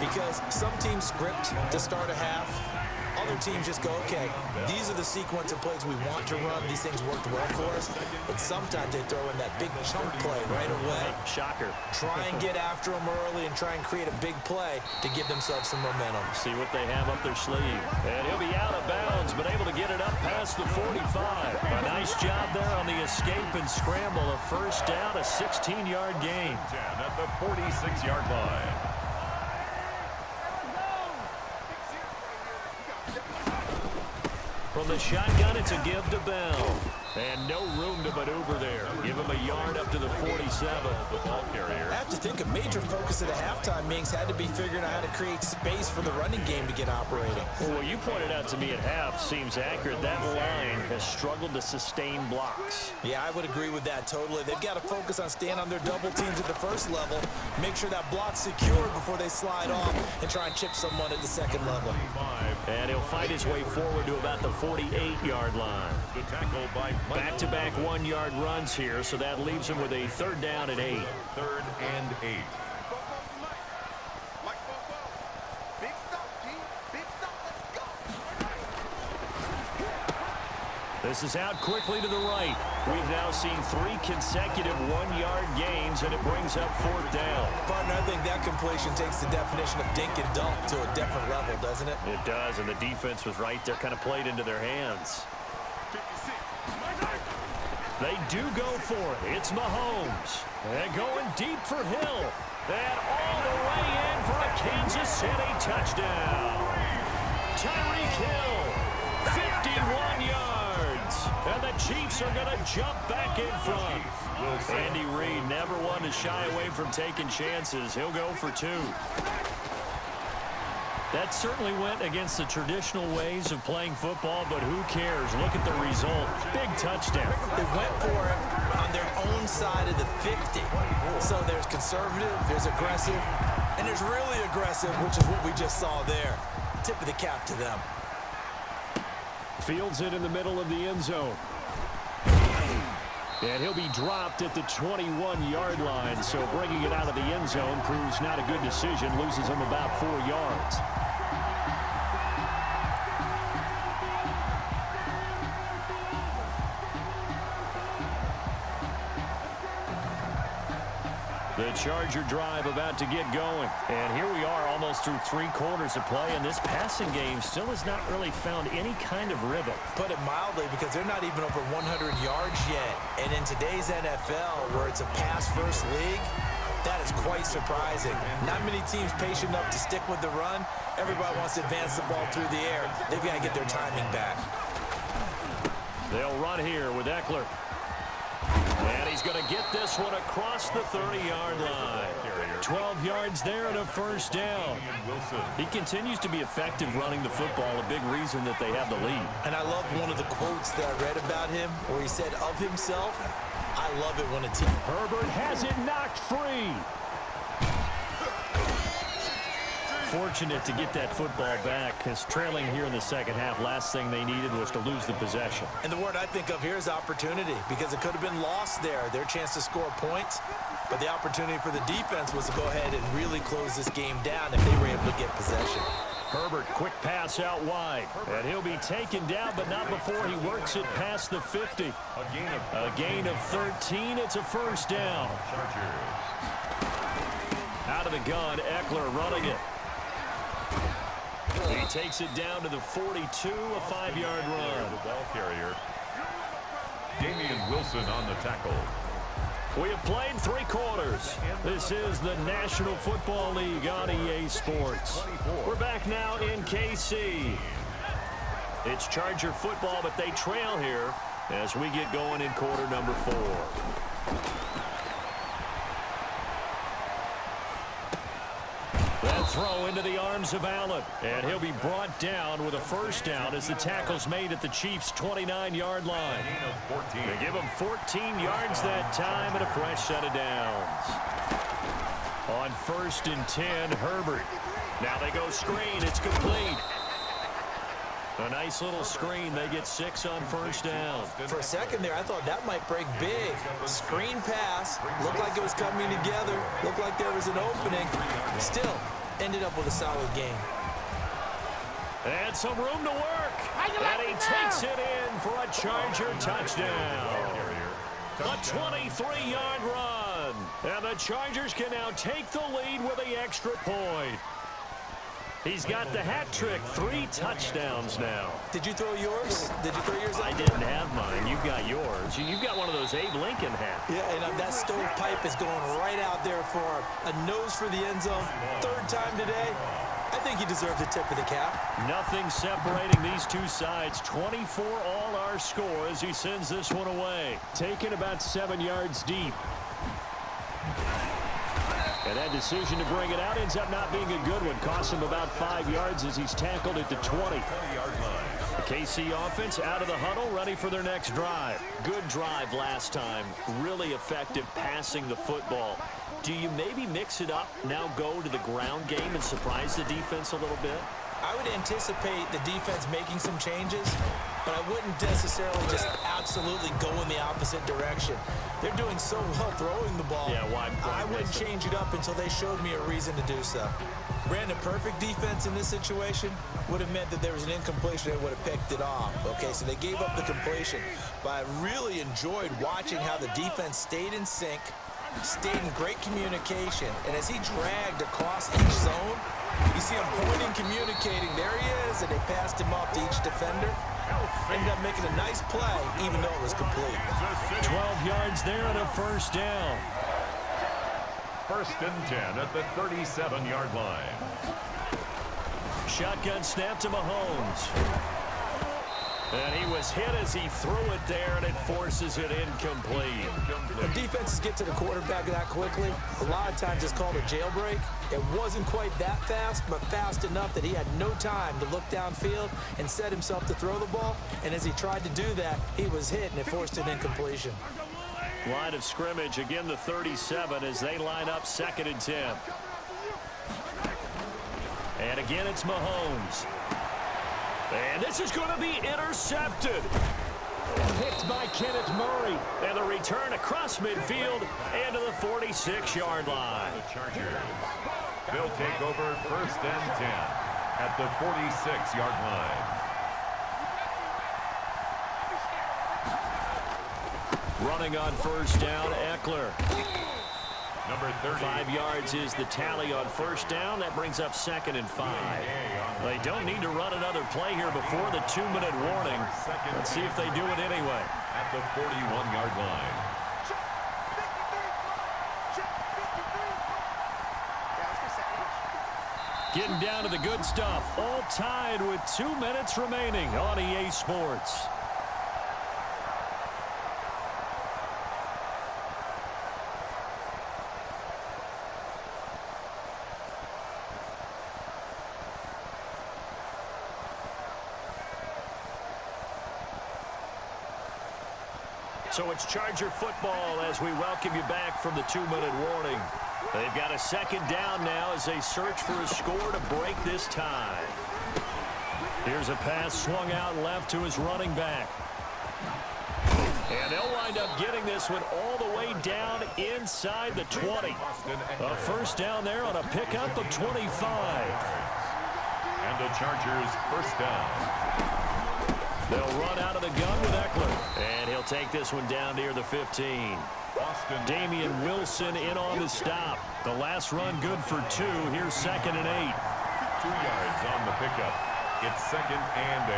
because some teams script to start a half. Other teams just go, okay, these are the sequence of plays we want to run. These things worked well for us. And sometimes they throw in that big chunk play right away. Shocker. Try and get after them early and try and create a big play to give themselves some momentum. See what they have up their sleeve. And he'll be out of bounds, but able to get it up past the 45. A nice job there on the escape and scramble. A first down, a 16-yard gain. At the 46-yard line. From the shotgun, it's a give to Bell. And no room to maneuver there. Give him a yard up to the 47. The ball carrier. I have to think a major focus at a halftime means had to be figuring out how to create space for the running game to get operating. Well, what you pointed out to me at half seems accurate. That line has struggled to sustain blocks. Yeah, I would agree with that totally. They've got to focus on staying on their double teams at the first level, make sure that block's secured before they slide off and try and chip someone at the second level. And he'll fight his way forward to about the 48-yard line. The tackle by back-to-back one-yard runs here, so that leaves him with a third down and 8. Third and 8. This is out quickly to the right. We've now seen 3 consecutive one-yard gains, and it brings up fourth down. Partner, I think that completion takes the definition of dink and dunk to a different level, doesn't it? It does, and the defense was right there, kind of played into their hands. They do go for it. It's Mahomes. And going deep for Hill. And all the way in for a Kansas City touchdown. Tyreek Hill, 51 yards. And the Chiefs are going to jump back in front. Andy Reid never one to shy away from taking chances. He'll go for 2. That certainly went against the traditional ways of playing football, but who cares? Look at the result. Big touchdown. They went for it on their own side of the 50. So there's conservative, there's aggressive, and there's really aggressive, which is what we just saw there. Tip of the cap to them. Fields it in the middle of the end zone. And he'll be dropped at the 21-yard line, so bringing it out of the end zone proves not a good decision. Loses him about 4 yards. The Charger drive about to get going. And here we are almost through 3 quarters of play, and this passing game still has not really found any kind of rhythm. Put it mildly, because they're not even over 100 yards yet. And in today's NFL, where it's a pass-first league, that is quite surprising. Not many teams patient enough to stick with the run. Everybody wants to advance the ball through the air. They've got to get their timing back. They'll run here with Eckler. And he's going to get this one across the 30-yard line. 12 yards there and a first down. He continues to be effective running the football, a big reason that they have the lead. And I love one of the quotes that I read about him where he said of himself, I love it when a team... Herbert has it knocked free. Fortunate to get that football back, because trailing here in the second half, last thing they needed was to lose the possession. And the word I think of here is opportunity, because it could have been lost there, their chance to score points. But the opportunity for the defense was to go ahead and really close this game down if they were able to get possession. Herbert, quick pass out wide. And he'll be taken down, but not before he works it past the 50. A gain of 13. It's a first down. Out of the gun, Eckler running it. He takes it down to the 42, a 5-yard run. The ball carrier. Damian Wilson on the tackle. We have played 3 quarters. This is the National Football League on EA Sports. We're back now in KC. It's Charger football, but they trail here as we get going in quarter number 4. That throw into the arms of Allen. And he'll be brought down with a first down as the tackle's made at the Chiefs' 29-yard line. They give him 14 yards that time and a fresh set of downs. On 1st and 10, Herbert. Now they go screen. It's complete. A nice little screen. They get 6 on first down. For a second there, I thought that might break big. Screen pass. Looked like it was coming together. Looked like there was an opening. Still, ended up with a solid game. And some room to work. And he takes it in for a Charger touchdown. A 23-yard run. And the Chargers can now take the lead with the extra point. He's got the hat trick, 3 touchdowns now. Did you throw yours? Did you throw yours out? I didn't have mine. You've got yours. You've got one of those Abe Lincoln hats. Yeah, and that stovepipe is going right out there for a nose for the end zone. 3rd time today. I think he deserves a tip of the cap. Nothing separating these two sides. 24 all our score as he sends this one away. Taken about 7 yards deep. And that decision to bring it out ends up not being a good one. Costs him about 5 yards as he's tackled at the 20. The KC offense out of the huddle, ready for their next drive. Good drive last time. Really effective passing the football. Do you maybe mix it up, now go to the ground game and surprise the defense a little bit? I would anticipate the defense making some changes, but I wouldn't necessarily just absolutely go in the opposite direction. They're doing so well throwing the ball. Yeah, I wouldn't change it up until they showed me a reason to do so. Brandon, perfect defense in this situation would have meant that there was an incompletion. They would have picked it off. Okay, so they gave up the completion, but I really enjoyed watching how the defense stayed in sync, stayed in great communication, and as he dragged across each zone, you see him pointing, communicating. There he is, and they passed him off to each defender. Ended up making a nice play, even though it was complete. 12 yards there and a 1st down. 1st and 10 at the 37-yard line. Shotgun snap to Mahomes. And he was hit as he threw it there, and it forces it incomplete. When defenses get to the quarterback that quickly, a lot of times it's called a jailbreak. It wasn't quite that fast, but fast enough that he had no time to look downfield and set himself to throw the ball. And as he tried to do that, he was hit, and it forced an incompletion. Line of scrimmage, again the 37 as they line up 2nd and 10. And again it's Mahomes. And this is going to be intercepted. Picked by Kenneth Murray. And the return across midfield and to the 46-yard line. The Chargers. They'll take over 1st and 10 at the 46-yard line. Running on 1st down, Eckler. Number 30. 5 yards is the tally on 1st down. That brings up 2nd and 5. They don't need to run another play here before the 2-minute warning. Let's see if they do it anyway. At the 41-yard line. Getting down to the good stuff. All tied with 2 minutes remaining on EA Sports. So it's Charger football as we welcome you back from the 2-minute warning. They've got a 2nd down now as they search for a score to break this tie. Here's a pass swung out left to his running back. And they'll wind up getting this one all the way down inside the 20. A 1st down there on a pickup of 25. And the Chargers 1st down. They'll run out of the gun with Eckler. And he'll take this one down near the 15. Damian Wilson in on the stop. The last run good for 2. Here's 2nd and 8. 2 yards on the pickup. It's 2nd and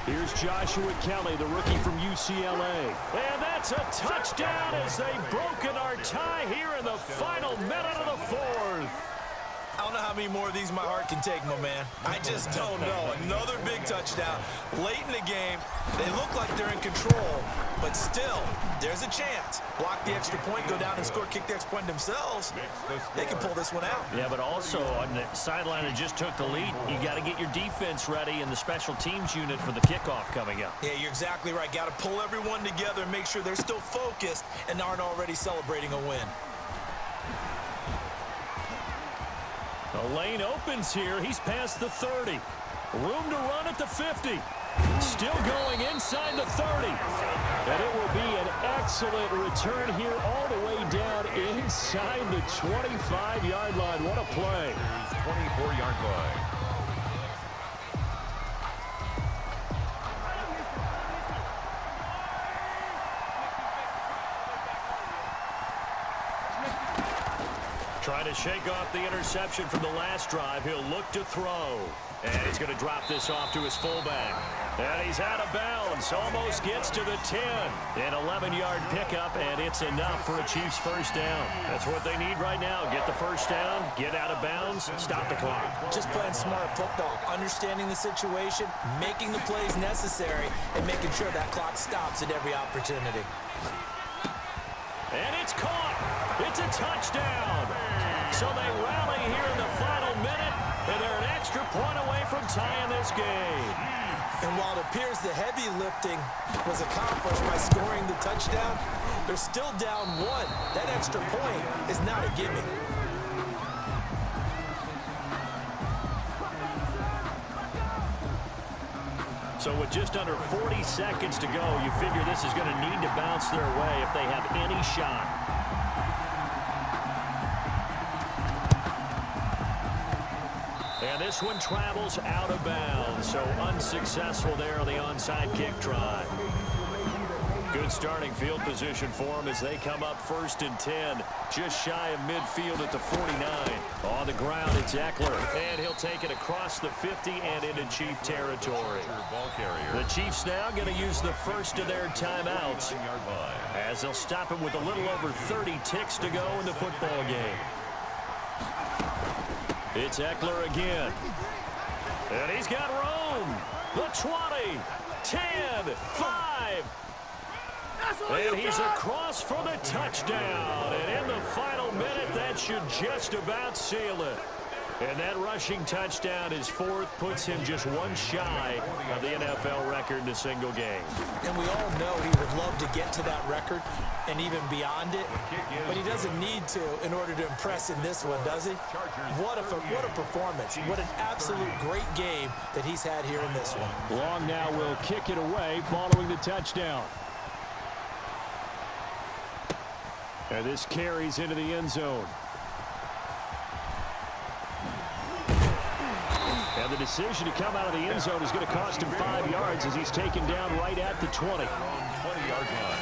8. Here's Joshua Kelly, the rookie from UCLA. And that's a touchdown as they've broken our tie here in the final minute of the 4th. I don't know how many more of these my heart can take, my man. I just don't know. Another big touchdown. Late in the game, they look like they're in control, but still, there's a chance. Block the extra point, go down and score, kick the extra point themselves. They can pull this one out. Yeah, but also on the sideline that just took the lead, you got to get your defense ready and the special teams unit for the kickoff coming up. Yeah, you're exactly right. Got to pull everyone together and make sure they're still focused and aren't already celebrating a win. The lane opens here. He's past the 30. Room to run at the 50. Still going inside the 30. And it will be an excellent return here all the way down inside the 25-yard line. What a play. 24-yard line. Trying to shake off the interception from the last drive. He'll look to throw. And he's going to drop this off to his fullback. And he's out of bounds. Almost gets to the 10. An 11-yard pickup, and it's enough for a Chiefs first down. That's what they need right now. Get the first down, get out of bounds, stop the clock. Just playing smart football, understanding the situation, making the plays necessary, and making sure that clock stops at every opportunity. And it's caught. It's a touchdown. So they rally here in the final minute, and they're an extra point away from tying this game. And while it appears the heavy lifting was accomplished by scoring the touchdown, they're still down one. That extra point is not a gimme. So with just under 40 seconds to go, you figure this is going to need to bounce their way if they have any shot. And this one travels out of bounds, so unsuccessful there on the onside kick try. Good starting field position for them as they come up 1st and 10, just shy of midfield at the 49. On the ground, it's Eckler, and he'll take it across the 50 and into Chief territory. The Chiefs now going to use the first of their timeouts as they'll stop it with a little over 30 ticks to go in the football game. It's Eckler again. And he's got room. The 20, 10, 5. And he's across for the touchdown. And in the final minute, that should just about seal it. And that rushing touchdown, his 4th, puts him just one shy of the NFL record in a single game. And we all know he would love to get to that record and even beyond it, but he doesn't need to in order to impress in this one, does he? What a performance. What an absolute great game that he's had here in this one. Long now will kick it away following the touchdown. And this carries into the end zone. And the decision to come out of the end zone is going to cost him 5 yards as he's taken down right at the 20. 20-yard line.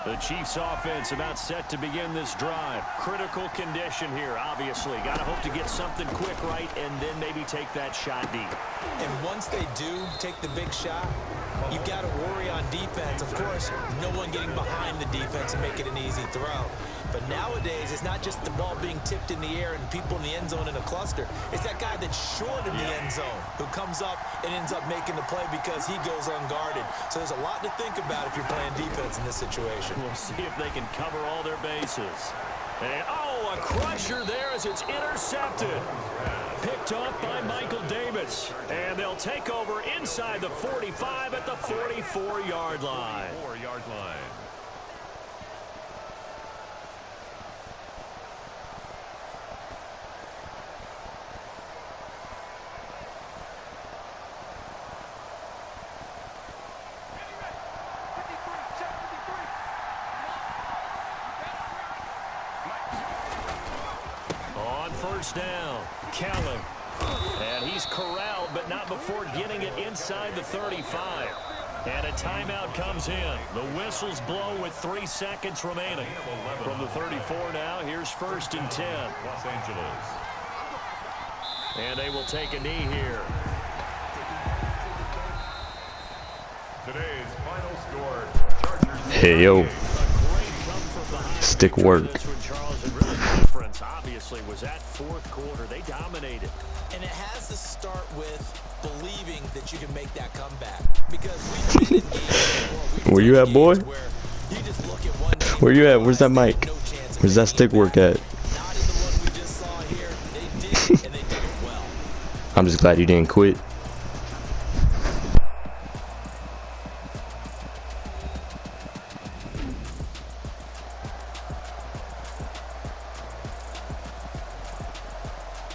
The Chiefs offense about set to begin this drive. Critical condition here, obviously. Got to hope to get something quick right and then maybe take that shot deep. And once they do take the big shot, you've got to worry on defense. Of course, no one getting behind the defense and make it an easy throw. But nowadays, it's not just the ball being tipped in the air and people in the end zone in a cluster. It's that guy that's short in the end zone who comes up and ends up making the play because he goes unguarded. So there's a lot to think about if you're playing defense in this situation. We'll see if they can cover all their bases. And, oh, a crusher there as it's intercepted. Picked off by Michael Davis. And they'll take over inside the 45 at the 44-yard line. 4-yard line. First down, Callan. And he's corralled, but not before getting it inside the 35. And a timeout comes in. The whistles blow with 3 seconds remaining. From the 34 now, here's 1st and 10. Los Angeles. And they will take a knee here. Today's final score, Chargers. Hey, yo. Stick work. Obviously was that 4th quarter. They dominated. And it has to start with believing that you can make that comeback. Because we've been in games before. Where you at, boy? Where you just look at one team. Where you at? Where's that mic? Where's that stick work at? Not in the one we just saw here. They did, and they did it well. I'm just glad you didn't quit.